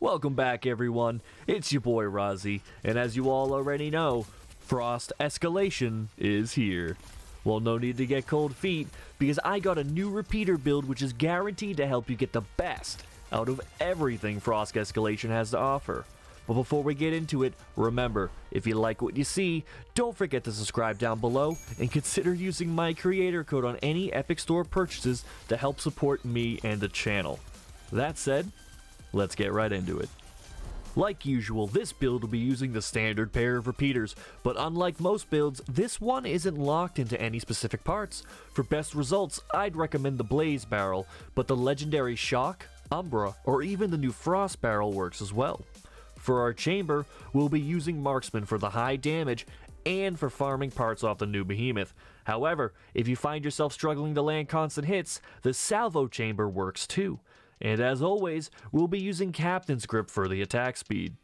Welcome back everyone, it's your boy Rozzy, and as you all already know, Frost Escalation is here. Well, no need to get cold feet, because I got a new repeater build which is guaranteed to help you get the best out of everything Frost Escalation has to offer. But before we get into it, remember, if you like what you see, don't forget to subscribe down below, and consider using my creator code on any Epic Store purchases to help support me and the channel. That said, let's get right into it. Like usual, this build will be using the standard pair of repeaters, but unlike most builds, this one isn't locked into any specific parts. For best results, I'd recommend the Blaze barrel, but the legendary Shock, Umbra, or even the new Frost barrel works as well. For our chamber, we'll be using Marksman for the high damage and for farming parts off the new Behemoth. However, if you find yourself struggling to land constant hits, the Salvo chamber works too. And as always, we'll be using Captain's Grip for the attack speed.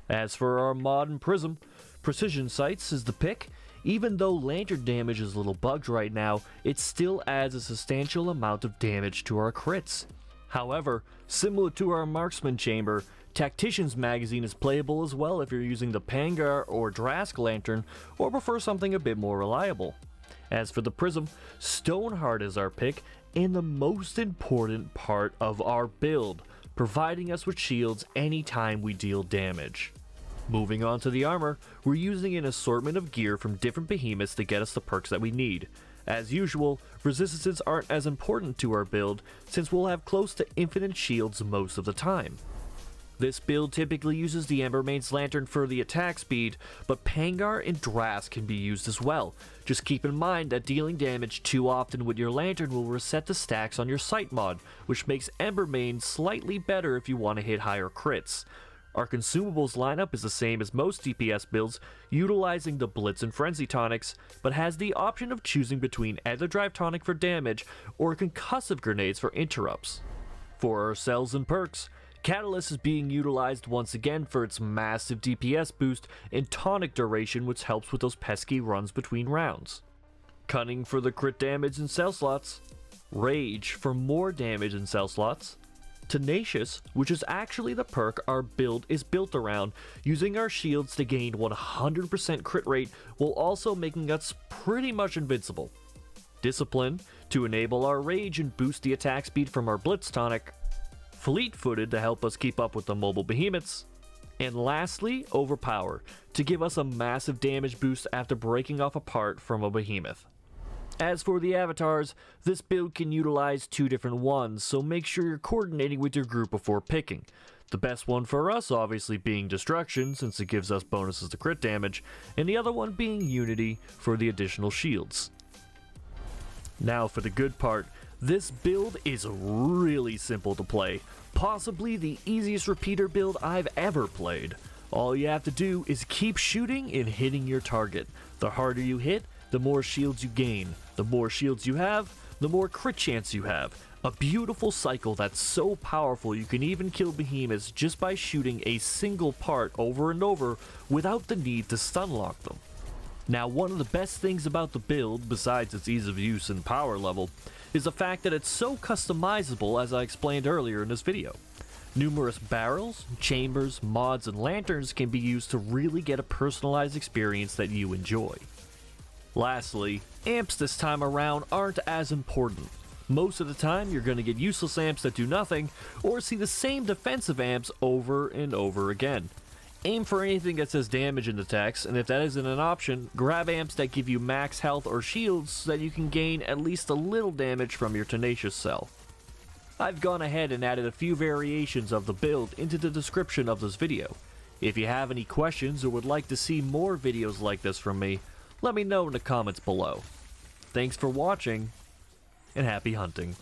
As for our mod and Prism, Precision Sights is the pick. Even though lantern damage is a little bugged right now, it still adds a substantial amount of damage to our crits. However, similar to our Marksman chamber, Tactician's Magazine is playable as well if you're using the Pangar or Drask Lantern, or prefer something a bit more reliable. As for the Prism, Stoneheart is our pick, and the most important part of our build, providing us with shields anytime we deal damage. Moving on to the armor, we're using an assortment of gear from different behemoths to get us the perks that we need. As usual, resistances aren't as important to our build, since we'll have close to infinite shields most of the time. This build typically uses the Embermane's Lantern for the attack speed, but Pangar and Drask can be used as well. Just keep in mind that dealing damage too often with your Lantern will reset the stacks on your Sight mod, which makes Embermane slightly better if you want to hit higher crits. Our consumables lineup is the same as most DPS builds, utilizing the Blitz and Frenzy tonics, but has the option of choosing between Ether tonic for damage or concussive grenades for interrupts. For our cells and perks, Catalyst is being utilized once again for its massive DPS boost and tonic duration, which helps with those pesky runs between rounds. Cunning for the crit damage and cell slots. Rage for more damage and cell slots. Tenacious, which is actually the perk our build is built around, using our shields to gain 100% crit rate while also making us pretty much invincible. Discipline, to enable our rage and boost the attack speed from our Blitz tonic. Fleet-footed to help us keep up with the mobile behemoths. And lastly, Overpower, to give us a massive damage boost after breaking off a part from a behemoth. As for the avatars, this build can utilize two different ones, so make sure you're coordinating with your group before picking. The best one for us obviously being Destruction, since it gives us bonuses to crit damage, and the other one being Unity for the additional shields. Now for the good part, this build is really simple to play, possibly the easiest repeater build I've ever played. All you have to do is keep shooting and hitting your target. The harder you hit, the more shields you gain. The more shields you have, the more crit chance you have. A beautiful cycle that's so powerful you can even kill behemoths just by shooting a single part over and over without the need to stun lock them. Now, one of the best things about the build, besides its ease of use and power level, is the fact that it's so customizable, as I explained earlier in this video. Numerous barrels, chambers, mods, and lanterns can be used to really get a personalized experience that you enjoy. Lastly, amps this time around aren't as important. Most of the time you're going to get useless amps that do nothing, or see the same defensive amps over and over again. Aim for anything that says damage in the text, and if that isn't an option, grab amps that give you max health or shields so that you can gain at least a little damage from your Tenacious cell. I've gone ahead and added a few variations of the build into the description of this video. If you have any questions or would like to see more videos like this from me, let me know in the comments below. Thanks for watching, and happy hunting.